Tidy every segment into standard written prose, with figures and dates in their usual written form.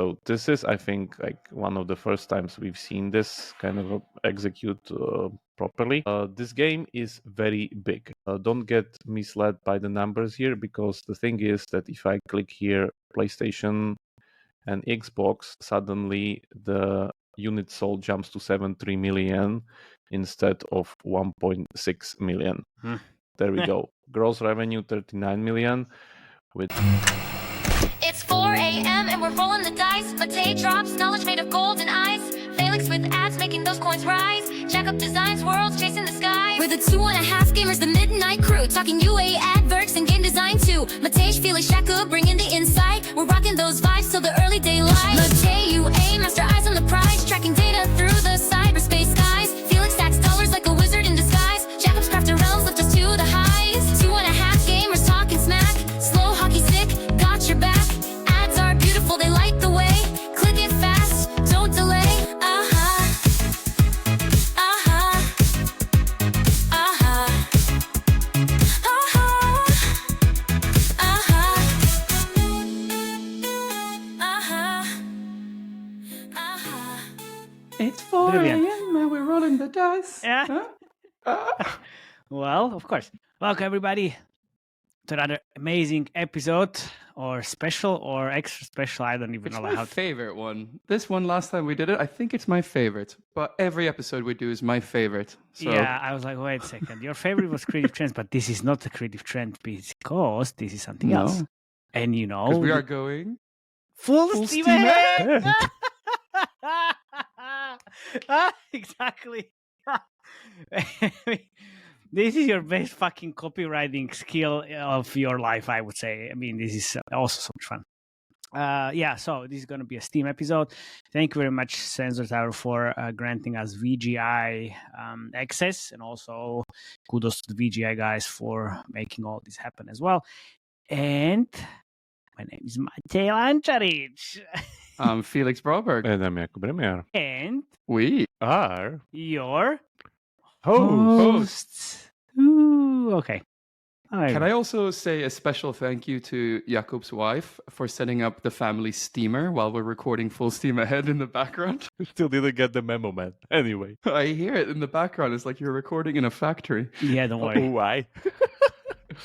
So this is, I think, like one of the first times we've seen this kind of execute properly. This game is very big. Don't get misled by the numbers here, because the thing is that if I click here, PlayStation and Xbox, suddenly the unit sold jumps to 7.3 million instead of 1.6 million. There we go. Gross revenue 39 million with... It's 4 a.m. and we're rolling the dice. Matei drops knowledge made of gold and ice. Felix with ads making those coins rise. Jack up designs, worlds chasing the sky. We're the 2.5 gamers, the midnight crew. Talking UA adverts and game design too. Matei, Felix, Shaka bringing the insight. We're rocking those vibes till the early daylight. Matei, UA, master eyes on the prize. Tracking data through the cyberspace skies. Felix stacks dollars like a wizard in disguise. Jacob's crafted realms lift us to the highs. 2.5 gamers talking smack. Slow hockey stick, got your back. Ads are beautiful, they light the way. Click it fast, don't delay. It's 4 Brilliant. a.m. and we're rolling the dice. Yeah. Well, of course. Welcome everybody to another amazing episode, or special, or extra special. I don't even It's know my how to. favorite one. This one, last time we did it, I think it's my favorite. But every episode we do is my favorite. So Yeah, I was like, wait a second. Your favorite was Creative Trends, but this is not a Creative Trend because this is something else. No, And you because know, we are going full steam ahead. Exactly. This is your best fucking copywriting skill of your life, I would say. I mean, this is also so much fun. Yeah, so this is going to be a Steam episode. Thank you very much, Sensor Tower, for granting us VGI access, and also kudos to the VGI guys for making all this happen as well. And my name is Matej Lančarič. I'm Felix Broberg. And I'm Jakub Remiar. And We Are your hosts. Ooh, okay. All right. Can I also say a special thank you to Jakub's wife for setting up the family steamer while we're recording Full Steam Ahead in the background? still didn't get the memo, man. Anyway. I hear it in the background. It's like you're recording in a factory. Yeah, don't worry. Why?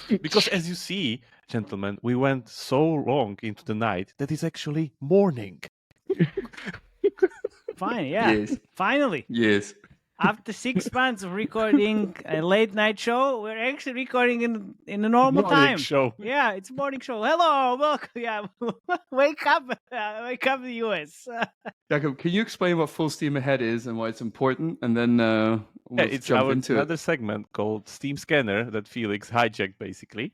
Because as you see, gentlemen, we went so long into the night that it's actually morning. Fine, yeah. Yes. Finally, Yes. after 6 months of recording a late night show, we're actually recording in a normal Morning time. show. Yeah, it's a morning show. Hello, welcome. Yeah, wake up, the US. Jakub, can you explain what Full Steam Ahead is and why it's important? And then we'll It's jump our into another it. segment called Steam Scanner that Felix hijacked, basically.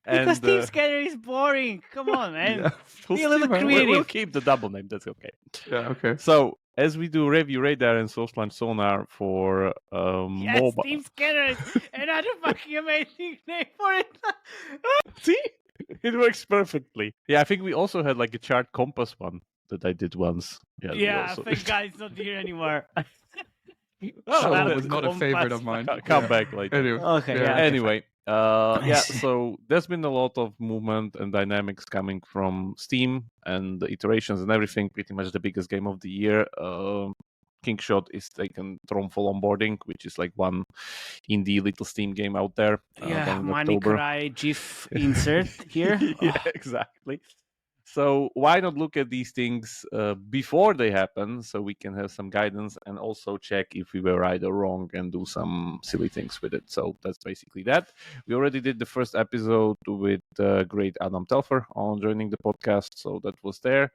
Because Steam Scanner is boring. Come on, man. Yeah, Full Be a little Steam Ahead. creative. We'll keep the double name. That's okay. Yeah, okay. So, as we do Review Radar and Source Launch Sonar for Yes, mobile... Steam Scanner is another fucking amazing name for it. See? It works perfectly. Yeah, I think we also had like a chart compass one that I did once. Yeah, also... thank God it's not here anymore. That that was not a favorite of mine. Come back later. Anyway. Okay, yeah. Anyway, I yeah, see. so there's been a lot of movement and dynamics coming from Steam and the iterations and everything. Pretty much the biggest game of the year. Kingshot is taken Throneful onboarding, which is like one indie little Steam game out there. Yeah, done in money October. cry GIF insert here. Yeah, Oh, exactly. So why not look at these things before they happen, so we can have some guidance and also check if we were right or wrong and do some silly things with it. So that's basically that. We already did the first episode with great Adam Telfer on joining the podcast, so that was there.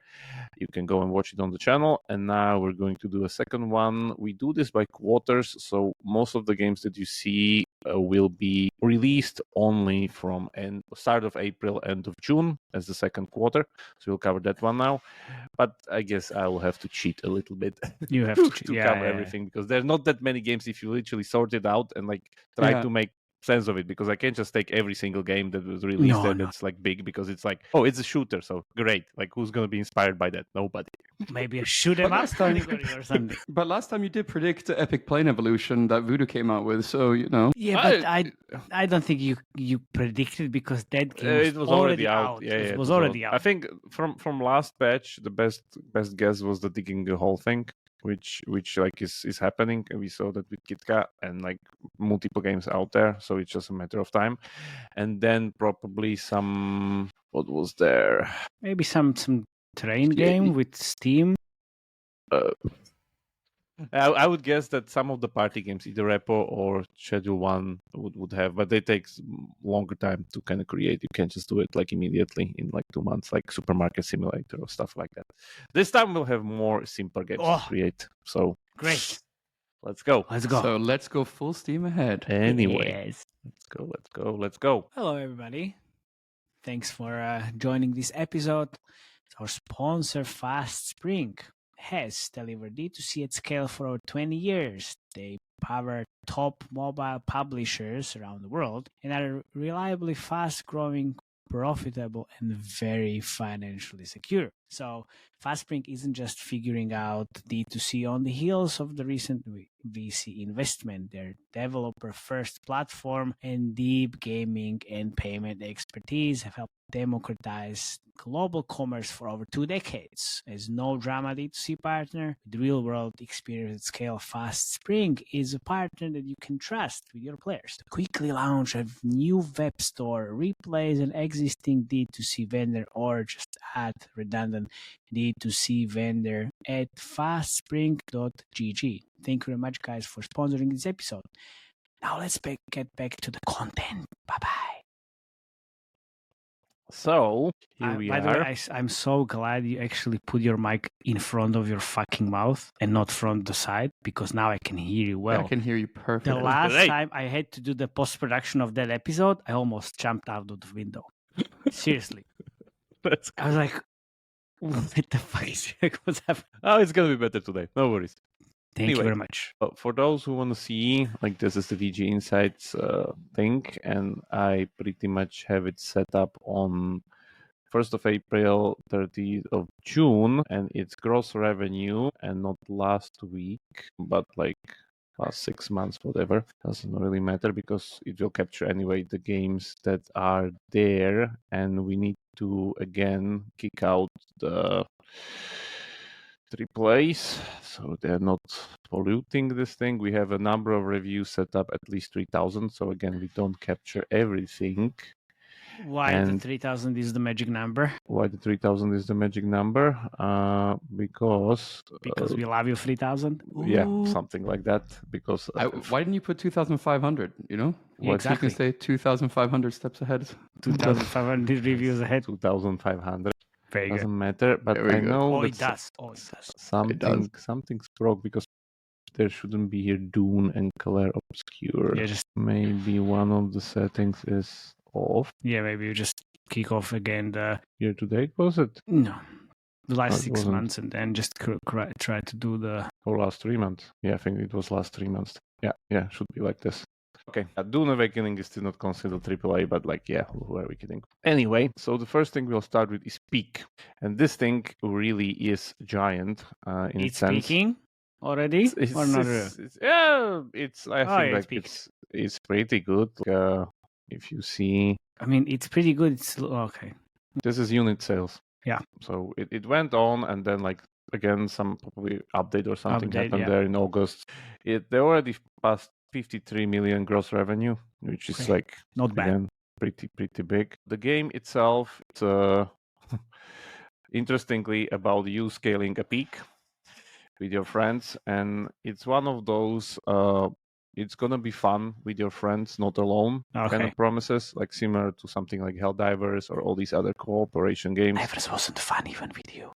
You can go and watch it on the channel. And now we're going to do a second one. We do this by quarters, so most of the games that you see will be released only from start of April, end of June as the second quarter. So we'll cover that one now. But I guess I will have to cheat a little bit you have to, to yeah, cover yeah, everything, because there's not that many games if you literally sort it out and like try Yeah. to make sense of it, because I can't just take every single game that was released that's like big, because it's like, oh, it's a shooter, so great. Like, who's gonna be inspired by that? Nobody. Maybe a shoot 'em up category or something. But last time you did predict the Epic Plane Evolution that Voodoo came out with, so you know. Yeah, but I don't think you predicted, because that game it was already out. Yeah, it was already out. I think from last patch, the best guess was the digging the whole thing, which like is happening. We saw that with KitKat and like multiple games out there, so it's just a matter of time. And then probably some, what was there? Maybe some train game with Steam. I would guess that some of the party games, either Repo or Schedule 1, would have, but they take longer time to kind of create. You can't just do it like immediately in like 2 months, like Supermarket Simulator or stuff like that. This time we'll have more simple games to create. So great. Let's go. So let's go full steam ahead. Anyway, yes. Let's go. Hello, everybody. Thanks for joining this episode. Our sponsor, Fast Spring, has delivered D2C at scale for over 20 years. They power top mobile publishers around the world and are reliably fast-growing, profitable, and very financially secure. So FastSpring isn't just figuring out D2C on the heels of the recent VC investment. Their developer-first platform and deep gaming and payment expertise have helped democratize global commerce for over 2 decades. As no drama D2C partner with real-world experience at scale, FastSpring is a partner that you can trust with your players. To quickly launch a new web store, replace an existing D2C vendor, or just add redundant D2C vendor at fastspring.gg. Thank you very much, guys, for sponsoring this episode. Now let's get back to the content. Bye-bye. So, here we by are. the way, I'm so glad you actually put your mic in front of your fucking mouth and not from the side, because now I can hear you well. I can hear you perfectly. The last time I had to do the post-production of that episode, I almost jumped out of the window. Seriously. I was like, what the fuck is what's happening? Oh, it's going to be better today. No worries. Thank you very much. For those who want to see, like, this is the VG Insights thing, and I pretty much have it set up on 1st of April, 30th of June, and it's gross revenue, and not last week, but like last 6 months, whatever. Doesn't really matter, because it will capture anyway the games that are there, and we need to again kick out the AAAs, so they're not polluting this thing. We have a number of reviews set up, at least 3,000. So again, we don't capture everything. Why the 3,000 is the magic number? Why the 3,000 is the magic number? Because we love you, 3,000. Yeah, something like that. Because why didn't you put 2,500? You know, exactly. You can say 2,500 steps ahead. 2,500 reviews ahead. 2,500. Very Doesn't good. matter, but I know it does. Something's broke, because there shouldn't be here Dune and Color Obscure. Yeah, just maybe one of the settings is off. Yeah, maybe you just kick off again the year to date, was it? No, the last 6 months, and then just try to do the last 3 months. Yeah, I think it was last 3 months. Yeah, should be like this. Okay, Dune Awakening is still not considered AAA, but like, yeah, who are we kidding? Anyway, so the first thing we'll start with is Peak. And this thing really is giant in it's sense. Peaking already? Or not? I think it's pretty good. If you see... I mean, it's pretty good. It's okay. This is unit sales. Yeah. So it went on, and then like, again, some probably update or something happened there in August. They already passed 53 million gross revenue, which is like not bad. Again, pretty big. The game itself, it's interestingly about you scaling a peak with your friends, and it's one of those it's gonna be fun with your friends, not alone kind of promises, like similar to something like Helldivers or all these other cooperation games. Helldivers wasn't fun even with you.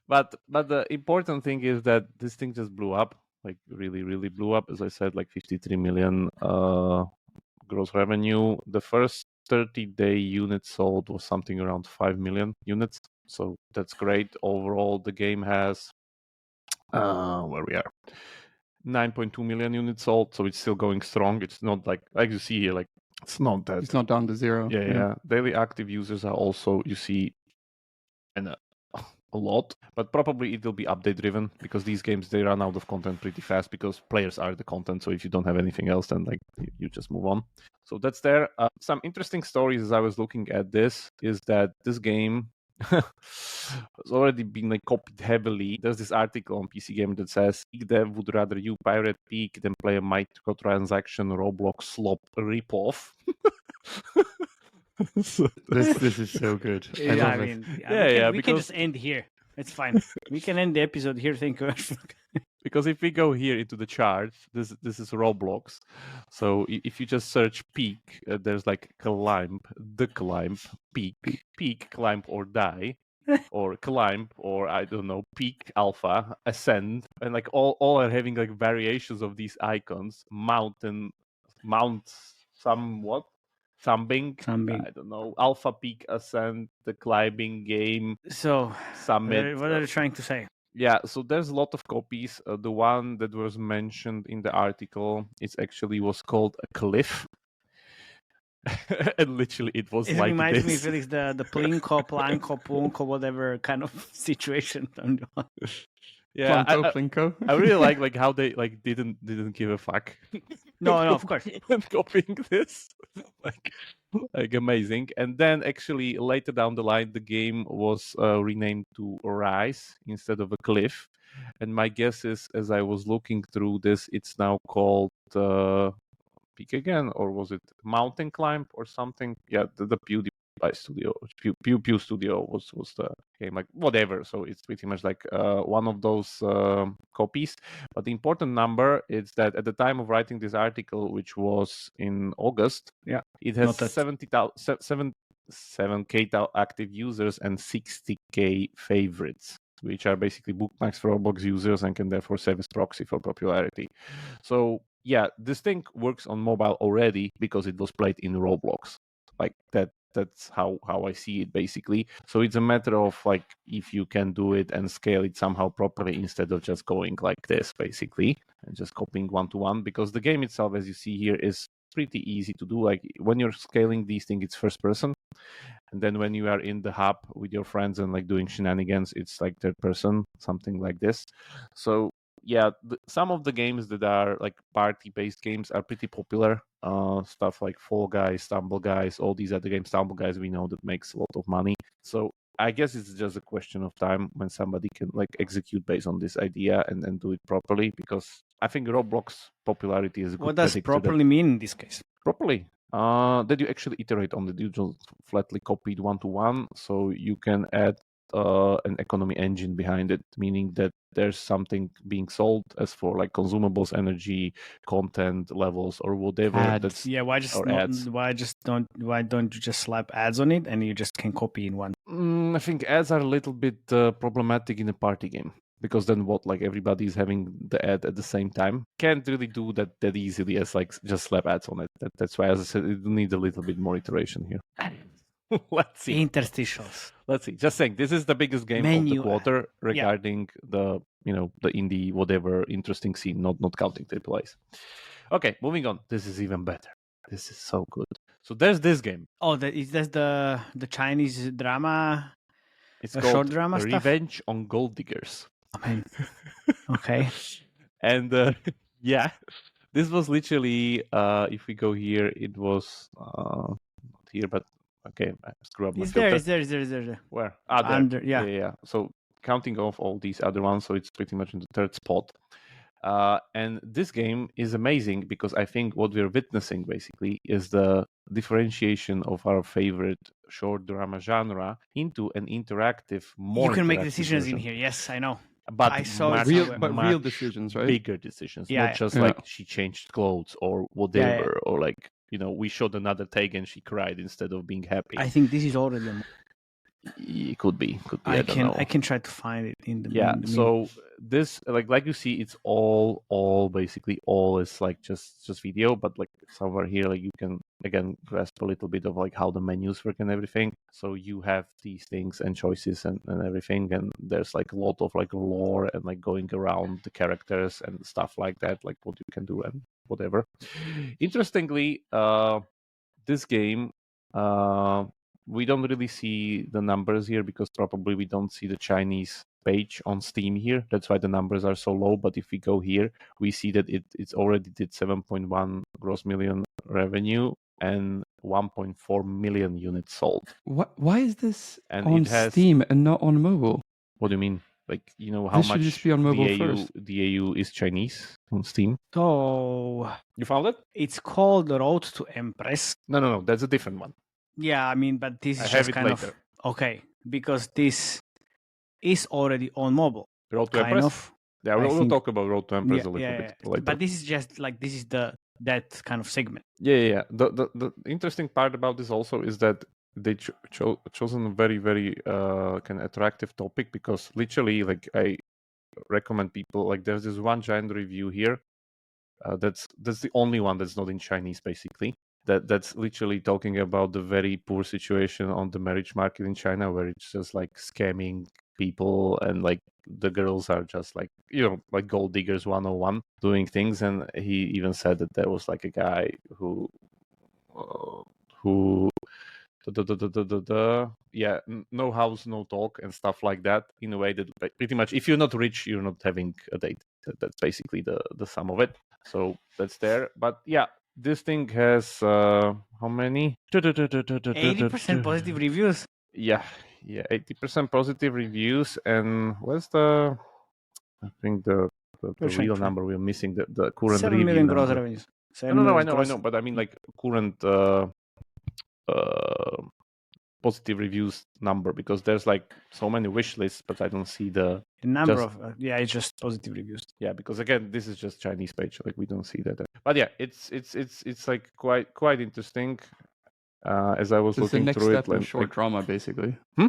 But the important thing is that this thing just blew up, like really blew up. As I said, like 53 million gross revenue. The first 30-day units sold was something around 5 million units. So that's great. Overall, the game has where we are. 9.2 million units sold, so it's still going strong. It's not like you see here, like it's not that. It's not down to zero. Yeah. Daily active users are also, you see, and a lot, but probably it will be update driven because these games, they run out of content pretty fast because players are the content. So if you don't have anything else, then like you just move on. So that's there. Some interesting stories as I was looking at this is that this game has already been like copied heavily. There's this article on PC Gamer that says Peak Dev would rather you pirate Peak than play a microtransaction Roblox slop ripoff. So This is so good. I love it. We can just end here. It's fine. We can end the episode here. Thank you. Because if we go here into the chart, this is Roblox. So if you just search peak, there's like climb, peak, climb or die, or climb, or I don't know, peak, alpha, ascend, and like all are having like variations of these icons. Mount, somewhat. Thumbing, I don't know, alpha, peak, ascend, the climbing game. So, summit. What are you trying to say? Yeah, so there's a lot of copies. The one that was mentioned in the article, was called a cliff. And literally it was it like reminds this. me, Felix, the plinko, planko, punko, whatever kind of situation. Yeah, Plinko. I really like how they like didn't give a fuck. No, of course. When copying this, like amazing. And then actually later down the line, the game was renamed to Rise instead of a cliff. And my guess is, as I was looking through this, it's now called Peak again, or was it Mountain Climb or something? Yeah, the PewDiePie Studio, Pew Studio was the game, like whatever. So it's pretty much like one of those copies. But the important number is that at the time of writing this article, which was in August, it has 7K active users and 60K favorites, which are basically bookmarks for Roblox users and can therefore serve as proxy for popularity. So yeah, this thing works on mobile already because it was played in Roblox. Like that's how I see it basically. So it's a matter of like if you can do it and scale it somehow properly instead of just going like this basically and just copying one-to-one, because the game itself, as you see here, is pretty easy to do. Like when you're scaling these things, it's first person. And then when you are in the hub with your friends and like doing shenanigans, it's like third person, something like this. So yeah, some of the games that are like party-based games are pretty popular. Stuff like Fall Guys, Stumble Guys, all these other games. Stumble Guys, we know that makes a lot of money. So I guess it's just a question of time when somebody can like execute based on this idea and do it properly, because I think Roblox popularity is a good. What does properly mean in this case? Properly. That you actually iterate on the digital flatly copied one-to-one, so you can add an economy engine behind it, meaning that there's something being sold as for like consumables, energy, content levels, or whatever. Ads. Why don't you just slap ads on it and you just can copy in one? I think ads are a little bit problematic in a party game, because then what, like everybody is having the ad at the same time. Can't really do that easily as like just slap ads on it. That's why, as I said, it needs a little bit more iteration here. Let's see. Interstitials. Let's see. Just saying, this is the biggest game of the quarter regarding the indie whatever interesting scene, not counting AAAs. Okay, moving on. This is even better. This is so good. So there's this game. Oh, that's the Chinese drama. It's called short drama Revenge on Gold Diggers. I mean, okay. And yeah, this was literally if we go here, it was not here, but okay, I screw up my filter. It's there. Where? There. Under, Yeah. So counting off all these other ones, so it's pretty much in the third spot. And this game is amazing because I think what we're witnessing basically is the differentiation of our favorite short drama genre into an interactive, more. You can make decisions version. in here. Yes, I know. But I saw real decisions, right? Bigger decisions, not just like she changed clothes or whatever, or like we showed another take and she cried instead of being happy. I think this is already. It could be. I can try to find it in the. Yeah. So this, like you see, it's all basically all is like just video, but like somewhere here, like you can again grasp a little bit of like how the menus work and everything. So you have these things and choices and everything, and there's like a lot of like lore and like going around the characters and stuff like that, like what you can do and whatever. Interestingly, this game, we don't really see the numbers here because probably we don't see the Chinese page on Steam here. That's why the numbers are so low. But if we go here, we see that it's already did 7.1 gross million revenue and 1.4 million units sold. Why is this And on it has- Steam and not on mobile? What do you mean? Like, you know how This should much just be on mobile the first. AU is Chinese on Steam? So You found it? it's called Road to Empress. No. That's a different one. Yeah, I mean, but this I is have just it kind later. of okay because this is already on mobile. Road to Kind Empress? of. Yeah, I we'll think- talk about Road to Empress a little bit later. But this is just like this is that kind of segment. Yeah. The interesting part about this also is that they chosen a very, very kind of attractive topic, because literally, like, I recommend people, like, there's this one giant review here. That's the only one that's not in Chinese, basically. That's literally talking about the very poor situation on the marriage market in China, where it's just like scamming people, and like the girls are just like, you know, like gold diggers 101 doing things. And he even said that there was like a guy who no house, no talk, and stuff like that, in a way that pretty much, if you're not rich, you're not having a date. That's basically the sum of it. So that's there. But yeah, this thing has how many? 80% positive reviews. Yeah, 80% positive reviews. And what's the? I think the real number we're missing, the current 7 review million gross number. revenues. No, I know, but I mean like current positive reviews number, because there's like so many wish lists, but I don't see the number of it's just positive reviews. Yeah, because again, this is just Chinese page, like we don't see that. But yeah, it's like quite interesting. As I was It's the looking next through step it, in short drama, basically. Hmm?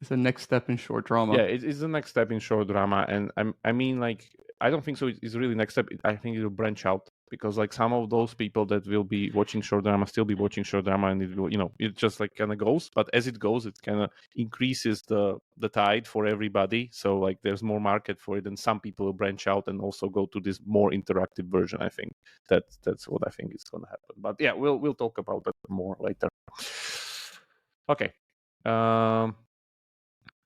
It's the next step in short drama. Yeah, it's the next step in short drama, and I mean, like, I don't think so. It's really next step. I think it will branch out, because like some of those people that will be watching short drama still be watching short drama, and it will, you know, it just like kind of goes. But as it goes, it kind of increases the tide for everybody. So like there's more market for it, and some people will branch out and also go to this more interactive version. I think that's what I think is going to happen. But yeah, we'll talk about that more later. Okay.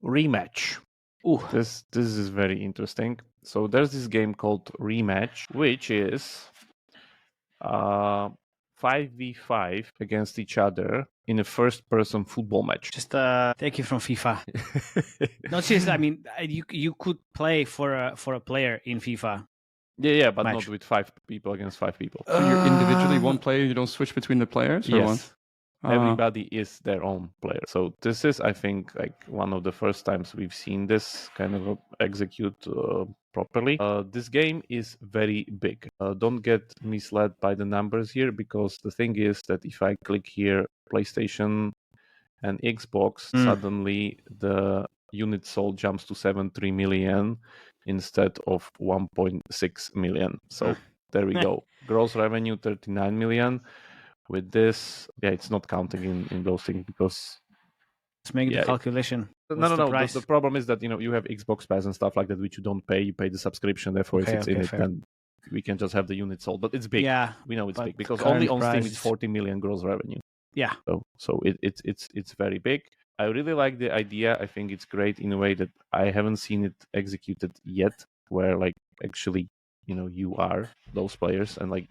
Rematch. Ooh. This is very interesting. So there's this game called Rematch, which is 5v5 against each other in a first-person football match. Just take it from FIFA. No, seriously, I mean, you could play for a player in FIFA. Yeah, but match. not with 5 people against 5 people. So you're individually one player, you don't switch between the players? Or Yes. what? Everybody is their own player. So this is, I think, like one of the first times we've seen this kind of execute properly. This game is very big. Don't get misled by the numbers here, because the thing is that if I click here, PlayStation and Xbox, suddenly the unit sold jumps to 7.3 million instead of 1.6 million. So there we go. Gross revenue 39 million. With this, it's not counting in those things, because Let's make the calculation. No. The problem is that, you know, you have Xbox Pass and stuff like that, which you don't pay. You pay the subscription. Therefore, if it's in it, then we can just have the unit sold. But it's big. Yeah, we know it's big, because only on Steam it's 40 million gross revenue. Yeah. So it's very big. I really like the idea. I think it's great in a way that I haven't seen it executed yet, where like actually, you know, you are those players, and like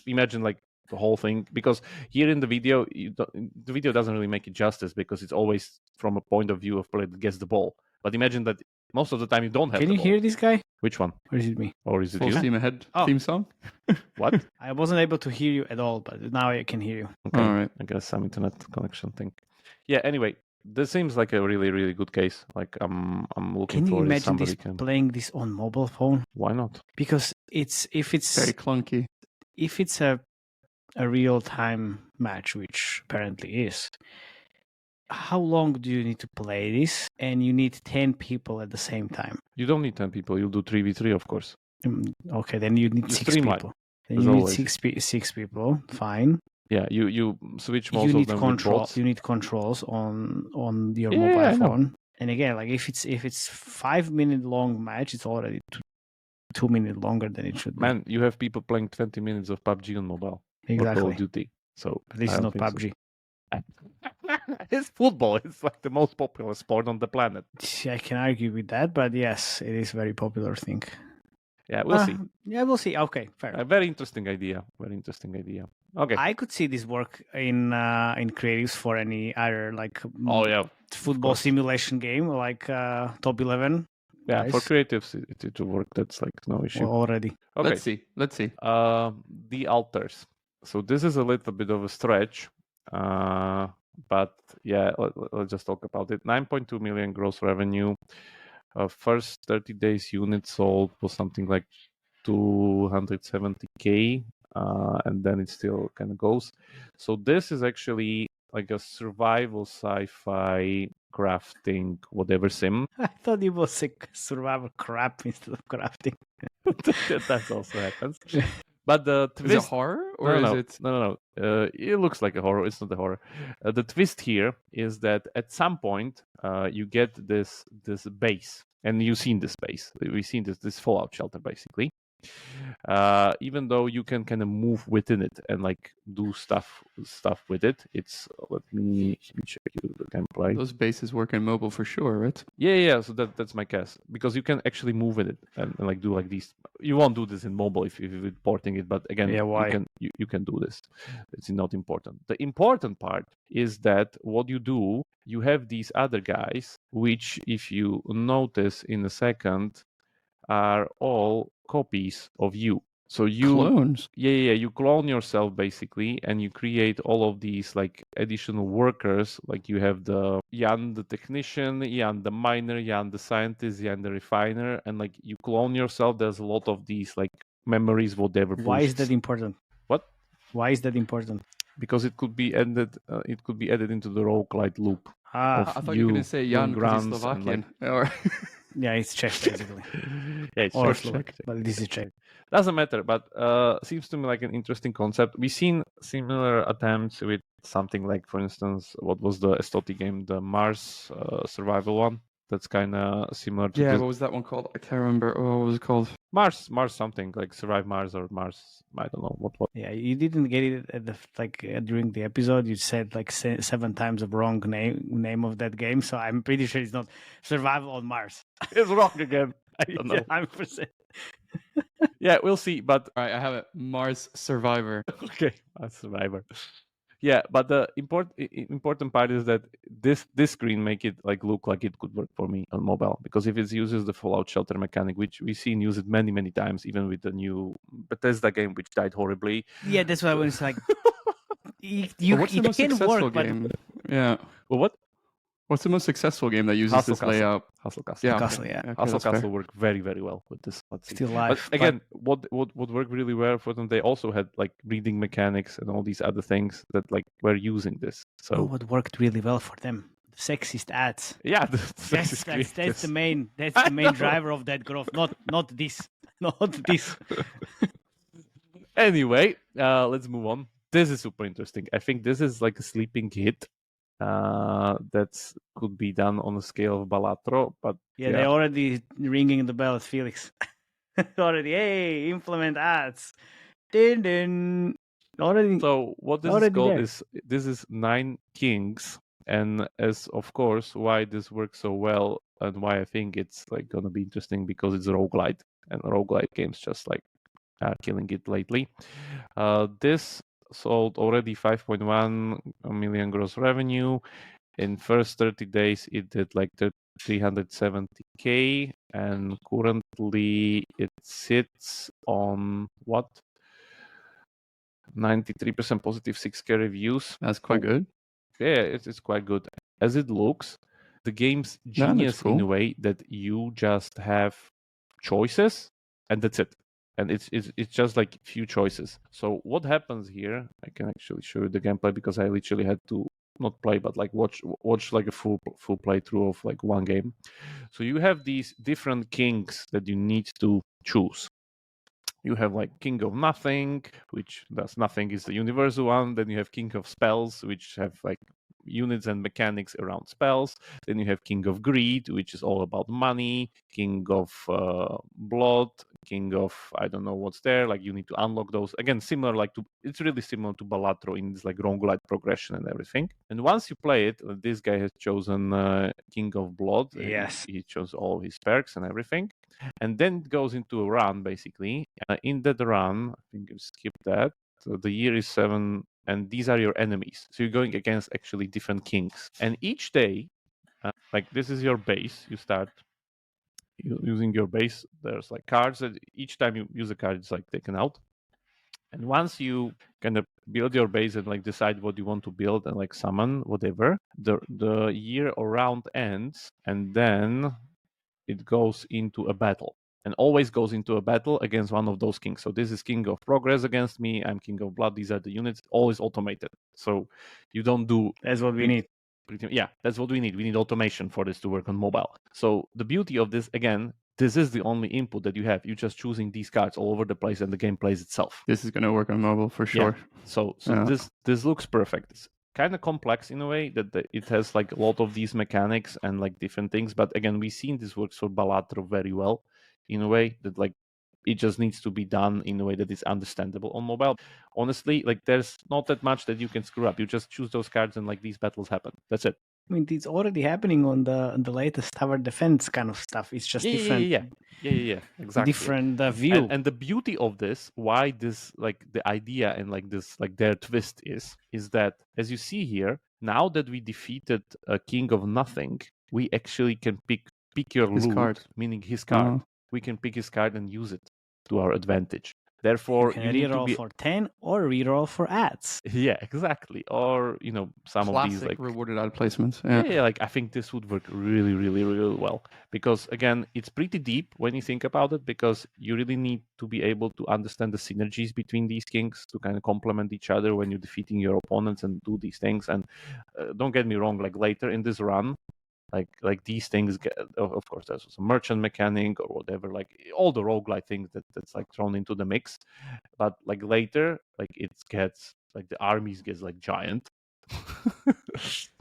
imagine like the whole thing, because here in the video, the video doesn't really make it justice, because it's always from a point of view of player that gets the ball. But imagine that most of the time you don't have Can the you ball. hear this guy? Which one? Or is it me? Or is it Full you? Steam Ahead theme song? What? I wasn't able to hear you at all, but now I can hear you. Okay. All right. I guess some internet connection thing. Yeah, anyway, this seems like a really, really good case. Like I'm looking Can you for imagine this can... playing this on mobile phone? Why not? Because if it's very clunky. If it's a real-time match, which apparently is, how long do you need to play this? And you need 10 people at the same time. You don't need 10 people. You'll do 3v3, of course. Okay, then you need 6 Streamline, people. Then you need six people. Fine. Yeah, you switch most you of need them with bots. you need controls on your Yeah, mobile I know. phone. And again, like if it's 5 minute long match, it's already 2 minutes longer than it should be. Man, you have people playing 20 minutes of PUBG on mobile or Call Exactly. of Duty. So But this I is don't not think so. PUBG. It's football. It's like the most popular sport on the planet. I can argue with that, but yes, it is very popular thing. Yeah, we'll see. Yeah, we'll see. Okay, fair. A very interesting idea. Very interesting idea. Okay. I could see this work in creatives for any other like Oh yeah, football course. simulation game like Top 11. Yeah, Guys. for creatives it will work. That's like no issue. Well, already. Okay. Let's see. The altars. So this is a little bit of a stretch, but yeah, let's just talk about it. 9.2 million gross revenue. First 30 days units sold was something like 270K, and then it still kind of goes. So this is actually like a survival sci-fi crafting whatever sim. I thought it was a survival crap instead of crafting. That also happens. But the twist... Is it horror or is it? No. It looks like a horror. It's not a horror. The twist here is that at some point you get this base, and you've seen this base. We've seen this fallout shelter basically. Even though you can kind of move within it and like do stuff with it. It's let me check the gameplay. Those bases work in mobile for sure, right? Yeah. So that's my guess, because you can actually move with it and like do like these. You won't do this in mobile if you're porting it, but again, Yeah, why? you can do this. It's not important. The important part is that what you do, you have these other guys, which if you notice in a second, are all copies of you. So you Clones. Yeah, you clone yourself basically, and you create all of these like additional workers. Like you have the Jan the technician, Jan the miner, Jan the scientist, Jan the refiner, and like you clone yourself. There's a lot of these like memories, whatever. Why is boosts. that important? What? Why is that important? Because it could be added. It could be added into the roguelite loop. I thought you were going to say Jan because he's grunts and, Slovakian. Yeah, it's Czech basically. Yeah, it's Or Czech, Slovak, Czech. but this is Czech. Doesn't matter, but seems to me like an interesting concept. We've seen similar attempts with something like, for instance, what was the Estoti game, the Mars survival one? That's kind of similar to Yeah, this. what was that one called? I can't remember. Oh, what was it called? Mars something like Survive Mars or Mars. I don't know what. Yeah, you didn't get it at the during the episode. You said like 7 times the wrong name of that game, so I'm pretty sure it's not Survival on Mars. It's wrong again. I don't know. 100%. Yeah, we'll see. But All right, I have it. Mars Survivor. okay, Mars Survivor. Yeah, but the important part is that this screen make it like look like it could work for me on mobile, because if it uses the Fallout Shelter mechanic, which we've seen use it many times, even with the new Bethesda game, which died horribly. Yeah, that's why I was like, What's the it most can successful work, but game? Yeah. Well, what? What's the most successful game that uses Hustle this Castle. layout? Hustle Castle. Yeah, Castle, yeah. Okay, Hustle that's fair. Castle worked very well with this. Let's see. Still But live. again, what worked really well for them, they also had like reading mechanics and all these other things that like were using this. So what worked really well for them? The sexist ads. yeah, That's the main driver of that growth. Not this. Anyway, let's move on. This is super interesting. I think this is like a sleeping hit. That could be done on a scale of Balatro, but Yeah, they're already ringing the bell at Felix. Already, hey, implement ads. Din. Already. So what this is already called there. is, this is 9 Kings, and as of course why this works so well and why I think it's like gonna be interesting, because it's roguelite, and roguelite games just like are killing it lately. This sold already 5.1 million gross revenue. In first 30 days, it did like 370K, and currently it sits on what? 93% positive 6K reviews. That's quite good. Yeah, it's quite good. As it looks, the game's Yeah, that's genius in cool. a way that you just have choices, and that's it. And it's just like few choices. So what happens here? I can actually show you the gameplay, because I literally had to not play, but like watch like a full playthrough of like one game. So you have these different kings that you need to choose. You have like King of Nothing, which does nothing, is the universal one. Then you have King of Spells, which have like units and mechanics around spells. Then you have King of Greed, which is all about money. King of Blood, King of I don't know what's there. Like you need to unlock those. Again, similar like to it's really similar to Balatro in this like Roguelite progression and everything. And once you play it, this guy has chosen King of Blood. Yes. He chose all his perks and everything. And then it goes into a run basically. In that run, I think you skip that. So the year is 7, and these are your enemies. So you're going against actually different kings. And each day, like this is your base. You start using your base. There's like cards that each time you use a card, it's like taken out. And once you kind of build your base and like decide what you want to build and like summon whatever, the year or round ends, and then it goes into a battle. And always goes into a battle against one of those kings. So this is King of Progress against me. I'm King of Blood. These are the units. Always automated. So you don't do. That's what we need. Yeah, that's what we need. We need automation for this to work on mobile. So the beauty of this, again, this is the only input that you have. You're just choosing these cards all over the place, and the game plays itself. This is going to work on mobile for sure. Yeah. So this looks perfect. It's kind of complex in a way that it has like a lot of these mechanics and like different things. But again, we've seen this works for Balatro very well in a way that like it just needs to be done in a way that is understandable on mobile. Honestly, like there's not that much that you can screw up. You just choose those cards and like these battles happen. That's it. I mean, it's already happening on the latest tower defense kind of stuff. It's just different. Yeah, exactly. Different view. And the beauty of this, why this like the idea and like this like their twist is that as you see here, now that we defeated a King of Nothing, we actually can pick your his loot, card. meaning his card. We can pick his card and use it to our advantage. Therefore, you need reroll for 10 or reroll for ads. Yeah, exactly. Or some Classic of these like rewarded ad placements. Yeah, like I think this would work really, really, really well because again, it's pretty deep when you think about it because you really need to be able to understand the synergies between these kings to kind of complement each other when you're defeating your opponents and do these things. And don't get me wrong, like later in this run, like these things get, of course there's some merchant mechanic or whatever, like all the roguelite things that's like thrown into the mix. But like later, like it gets like the armies gets like giant.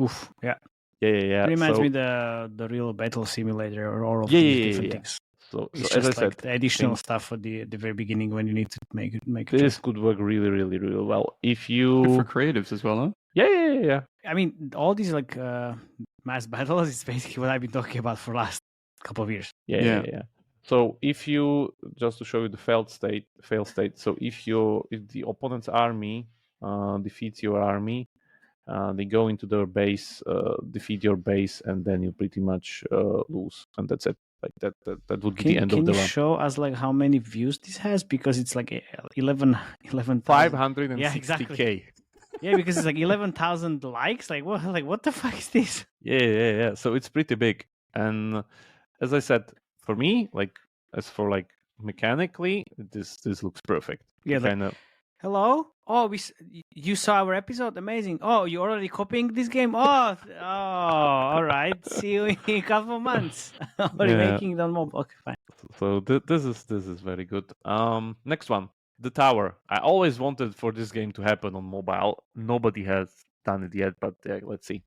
Oof, yeah. Yeah. It reminds me the real battle simulator or all of these different things. So it's as just I like said, the additional stuff at the very beginning when you need to make it. This could work really, really, really well if you good for creatives as well, huh? Yeah. I mean, all these like mass battles is basically what I've been talking about for the last couple of years. Yeah. So if you just to show you the fail state. So if the opponent's army defeats your army, they go into their base, defeat your base, and then you pretty much lose, and that's it. Like that would be the end of the run. Can you show us like how many views this has? Because it's like 11,000. 560K. Yeah, exactly. Yeah, because it's like 11,000 likes. Like what the fuck is this? Yeah. So it's pretty big, and as I said, for me, like as for like mechanically, this looks perfect. Yeah, kind of. Hello. Oh, you saw our episode. Amazing. Oh, you're already copying this game. Oh, all right. See you in a couple of months. Already making it on mobile. Okay, fine. So this is very good. Next one, the tower. I always wanted for this game to happen on mobile. Nobody has done it yet, but let's see.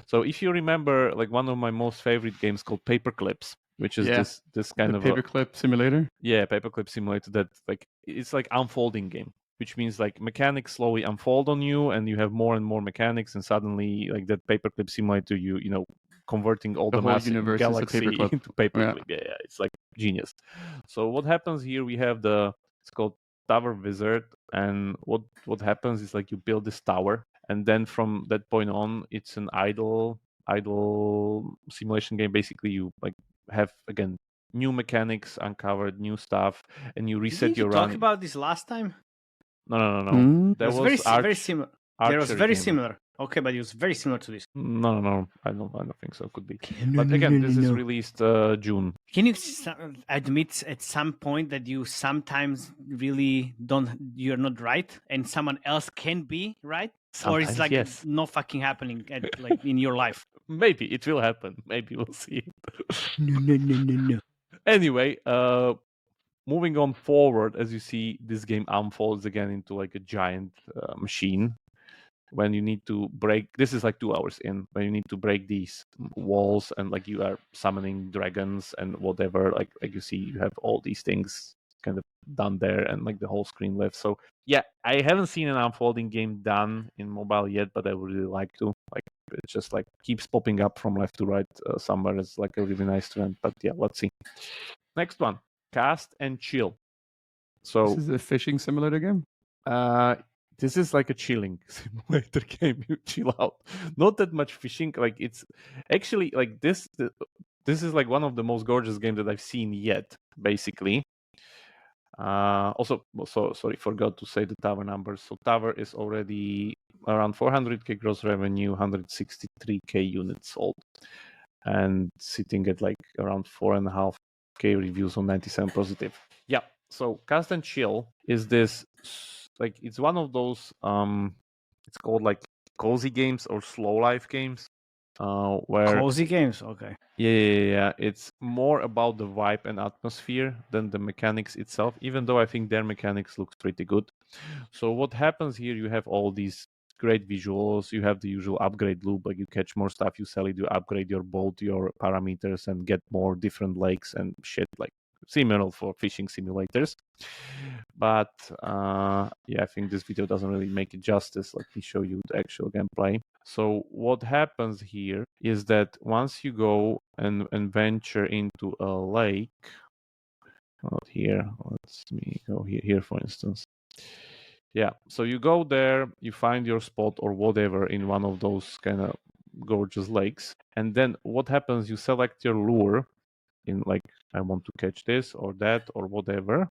So if you remember, like one of my most favorite games called Paperclips, which is this kind of paperclip simulator. Yeah, paperclip simulator. That like it's like unfolding game, which means like mechanics slowly unfold on you, and you have more and more mechanics, and suddenly like that paperclip simulator, you know, converting all the mass universe galaxy into paperclip. Yeah, it's like genius. So what happens here? We have it's called Tower Wizard, and what happens is like you build this tower, and then from that point on, it's an idle simulation game. Basically, you like have again new mechanics uncovered, new stuff, and you reset your run. Talk about this last time? No. That was very similar. There was very similar. Okay, but it was very similar to this. No. I don't think so. Could be. But again, this is released June. Can you admit at some point that you sometimes really you're not right, and someone else can be right? Sometimes, or it's like no fucking happening like in your life? Maybe it will happen. Maybe we'll see. No. Anyway, moving on forward, as you see, this game unfolds again into like a giant machine. When you need to break, this is like 2 hours in, when you need to break these walls and like you are summoning dragons and whatever, like you see, you have all these things kind of done there and like the whole screen left. So yeah, I haven't seen an unfolding game done in mobile yet, but I would really like to. Like it just like keeps popping up from left to right somewhere. It's like a really nice trend. But yeah, let's see. Next one, Cast and Chill. So This is a fishing simulator game. This is like a chilling simulator game. You chill out. Not that much fishing. Like it's actually like this. This is like one of the most gorgeous games that I've seen yet. Basically. Also, sorry, forgot to say the Tower numbers. So Tower is already around 400k gross revenue, 163k units sold, and sitting at like around 4.5k reviews on 97 positive. Yeah. So Cast and Chill is this. Like it's one of those it's called like cozy games or slow life games where Cozy games, okay. yeah, it's more about the vibe and atmosphere than the mechanics itself, even though I think their mechanics look pretty good. So what happens here, you have all these great visuals, you have the usual upgrade loop, like you catch more stuff, you sell it, you upgrade your boat, your parameters, and get more different lakes and shit, like similar for fishing simulators. But yeah, I think this video doesn't really make it justice. Let me show you the actual gameplay. So what happens here is that once you go and venture into a lake, not here, let me go here for instance. Yeah, so you go there, you find your spot or whatever in one of those kind of gorgeous lakes, and then what happens, you select your lure in like, I want to catch this or that or whatever.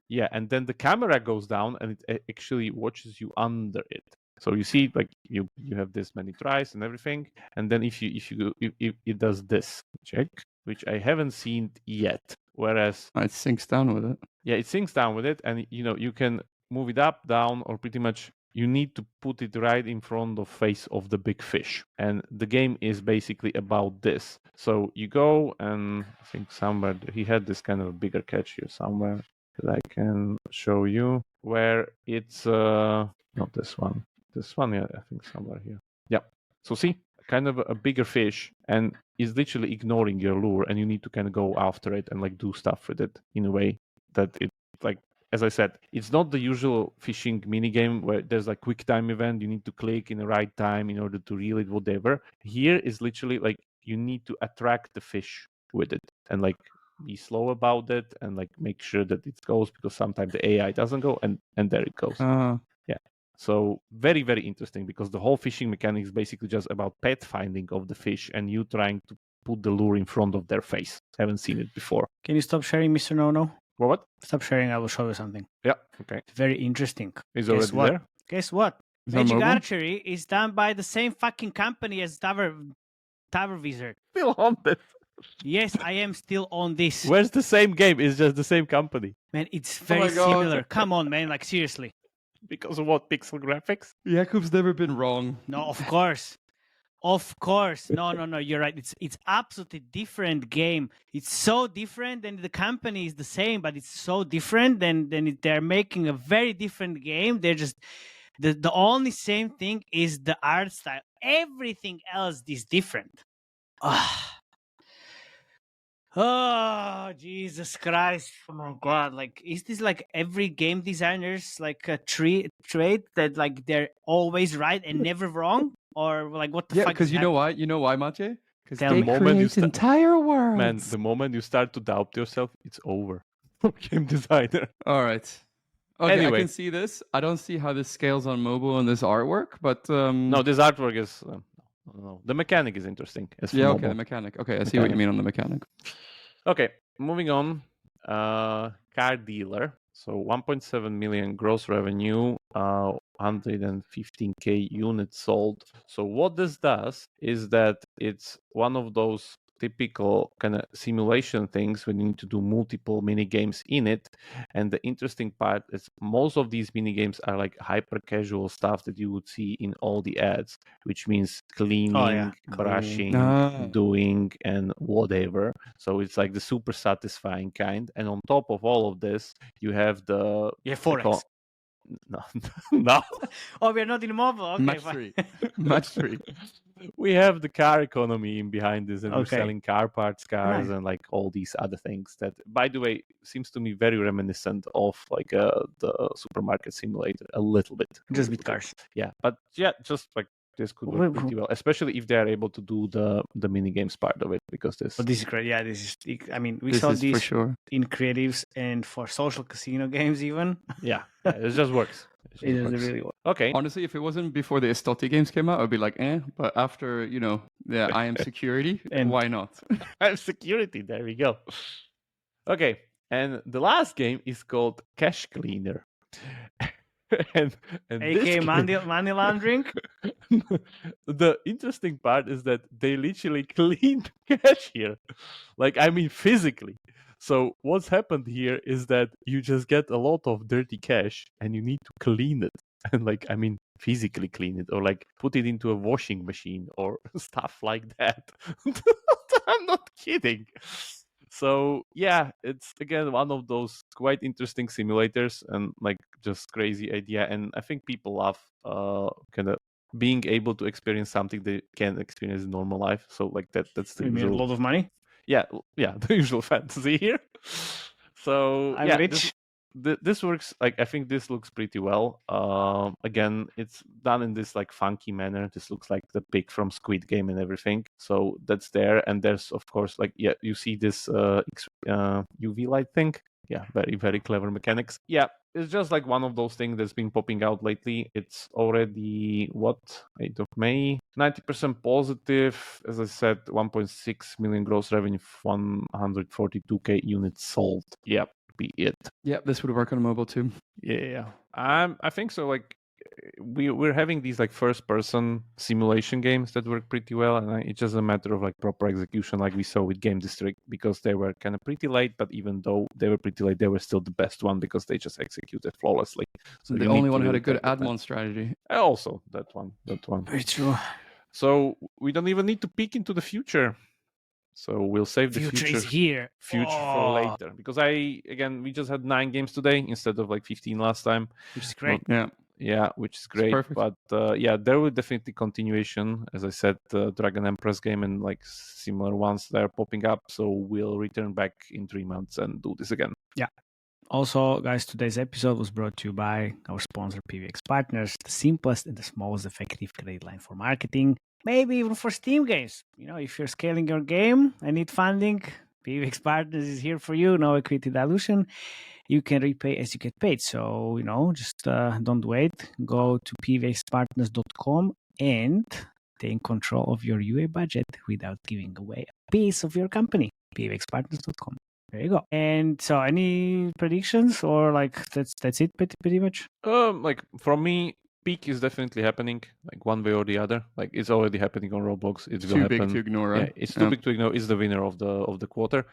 Yeah, and then the camera goes down and it actually watches you under it. So you see, like you have this many tries and everything, and then if it does this check, which I haven't seen yet. Whereas it syncs down with it. Yeah, it syncs down with it, and you can move it up, down, or pretty much you need to put it right in front of face of the big fish. And the game is basically about this. So you go, and I think somewhere he had this kind of a bigger catch here somewhere that I can show you, where it's not this one. This one, yeah, I think somewhere here. Yeah. So see, kind of a bigger fish, and is literally ignoring your lure, and you need to kind of go after it and like do stuff with it in a way that it, like, as I said, it's not the usual fishing mini game where there's like quick time event, you need to click in the right time in order to reel it, whatever. Here is literally like you need to attract the fish with it and like be slow about it and like make sure that it goes, because sometimes the AI doesn't go, and there it goes. Yeah. So very, very interesting, because the whole fishing mechanic is basically just about pet finding of the fish and you trying to put the lure in front of their face. Haven't seen it before. Can you stop sharing, Mr. No? What? Stop sharing, I will show you something. Yeah, okay. It's very interesting. Is already what? there? Guess what? Is that Magic mobile? Archery is done by the same fucking company as Tower Wizard. Still on this. Yes, I am still on this. Where's the same game? It's just the same company. Man, it's my very God. similar. Come on, man, like seriously. Because of what? Pixel graphics? Jakub's never been wrong. No, of course. Of course. No, you're right. It's absolutely different game. It's so different, and the company is the same, but it's so different. Then they're making a very different game. They're just the only same thing is the art style. Everything else is different. Oh, Jesus Christ. Oh my God. Like, is this like every game designer's like a trait that like they're always right and never wrong? Or like what the Yeah, fuck? because you know why? You know why, Maciej? Because Tell they me. Moment you create entire worlds. Man, the moment you start to doubt yourself, it's over. Game designer. All right. Okay, Anyway. I can see this. I don't see how this scales on mobile and this artwork, but No, this artwork is... no. The mechanic is interesting. As for yeah, okay, mobile. the mechanic. Okay, I see what you mean on the mechanic. Okay, moving on. Car dealer. So 1.7 million gross revenue, 115k units sold. So what this does is that it's one of those typical kind of simulation things when you need to do multiple mini games in it. And the interesting part is most of these mini games are like hyper casual stuff that you would see in all the ads, which means cleaning, brushing, doing, and whatever. So it's like the super satisfying kind. And on top of all of this, you have the forex. No, no. Oh, we're not in mobile. Okay, Match fine. 3. Match 3. We have the car economy in behind this, and we're Okay. selling car parts, cars, Nice. and like all these other things that, by the way, seems to me very reminiscent of like the supermarket simulator a little bit. Just with cars. Yeah, but yeah, just like this could work pretty well, especially if they are able to do the mini games part of it, because this. But this is great. Yeah, this is. I mean, we This saw is for this sure. in creatives and for social casino games even. Yeah, it just works. It doesn't really work. Okay. Honestly, if it wasn't before the Estoti games came out, I'd be like, eh. But after, I am security, And- why not? I have security. There we go. Okay, and the last game is called Cash Cleaner. and AKA money laundering. The interesting part is that they literally clean cash here. Like, I mean, physically. So what's happened here is that you just get a lot of dirty cash and you need to clean it. And like, I mean, physically clean it or like put it into a washing machine or stuff like that. I'm not kidding. So yeah, it's again one of those quite interesting simulators and like just crazy idea. And I think people love kind of being able to experience something they can't experience in normal life. So like that's the You mean a usual. lot of money? Yeah, the usual fantasy here. So I'm yeah, rich. this works. Like I think this looks pretty well. Again, it's done in this like funky manner. This looks like the pig from Squid Game and everything. So that's there, and there's of course like you see this UV light thing. Yeah, very very clever mechanics. Yeah, it's just like one of those things that's been popping out lately. It's already 8th of May, 90% positive. As I said, 1.6 million gross revenue, 142k units sold. Yep. Be it. Yeah, this would work on mobile too. Yeah. I think so. Like we're having these like first person simulation games that work pretty well, and it's just a matter of like proper execution, like we saw with Game District, because they were kind of pretty late, but even though they were pretty late, they were still the best one because they just executed flawlessly. So the only one who had a good admon strategy. Also, that one. Very true. So we don't even need to peek into the future. So we'll save the future is here. For later, because we just had 9 games today instead of like 15 last time, which is great. Yeah, which is great. Perfect. But yeah, there will definitely continuation. As I said, Dragon Empress game and like similar ones that are popping up. So we'll return back in 3 months and do this again. Yeah. Also, guys, today's episode was brought to you by our sponsor, PVX Partners, the simplest and the smallest effective credit line for marketing, maybe even for Steam games. If you're scaling your game and need funding, PVX Partners is here for you. No equity dilution. You can repay as you get paid. So, just don't wait. Go to pvxpartners.com and take control of your UA budget without giving away a piece of your company. pvxpartners.com. There you go. And so, any predictions or like that's it pretty much? Like from me, peak is definitely happening, like one way or the other. Like it's already happening on Roblox. It's too big to ignore, right? Yeah, it's too big to ignore. It's the winner of the quarter.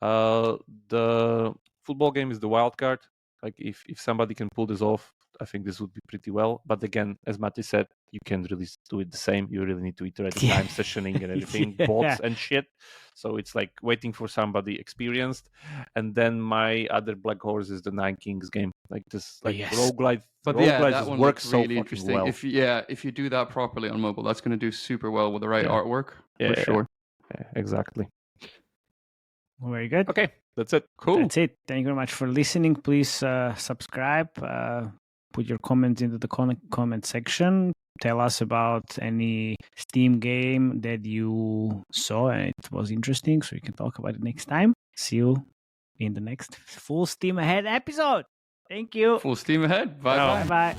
The football game is the wild card. Like if somebody can pull this off, I think this would be pretty well. But again, as Matti said, you can't really do it the same. You really need to iterate the time sessioning and everything, bots and shit. So it's like waiting for somebody experienced. And then my other black horse is the Nine Kings game. Like this, like Roguelite. But Roguelite that one works really so interesting. well. If you do that properly on mobile, that's going to do super well with the right artwork, for sure. Yeah, exactly. Very good. Okay, that's it. Cool. That's it. Thank you very much for listening. Please subscribe. Put your comments into the comment section. Tell us about any Steam game that you saw and it was interesting, so we can talk about it next time. See you in the next Full Steam Ahead episode. Thank you. Full steam ahead. Bye-bye. Bye.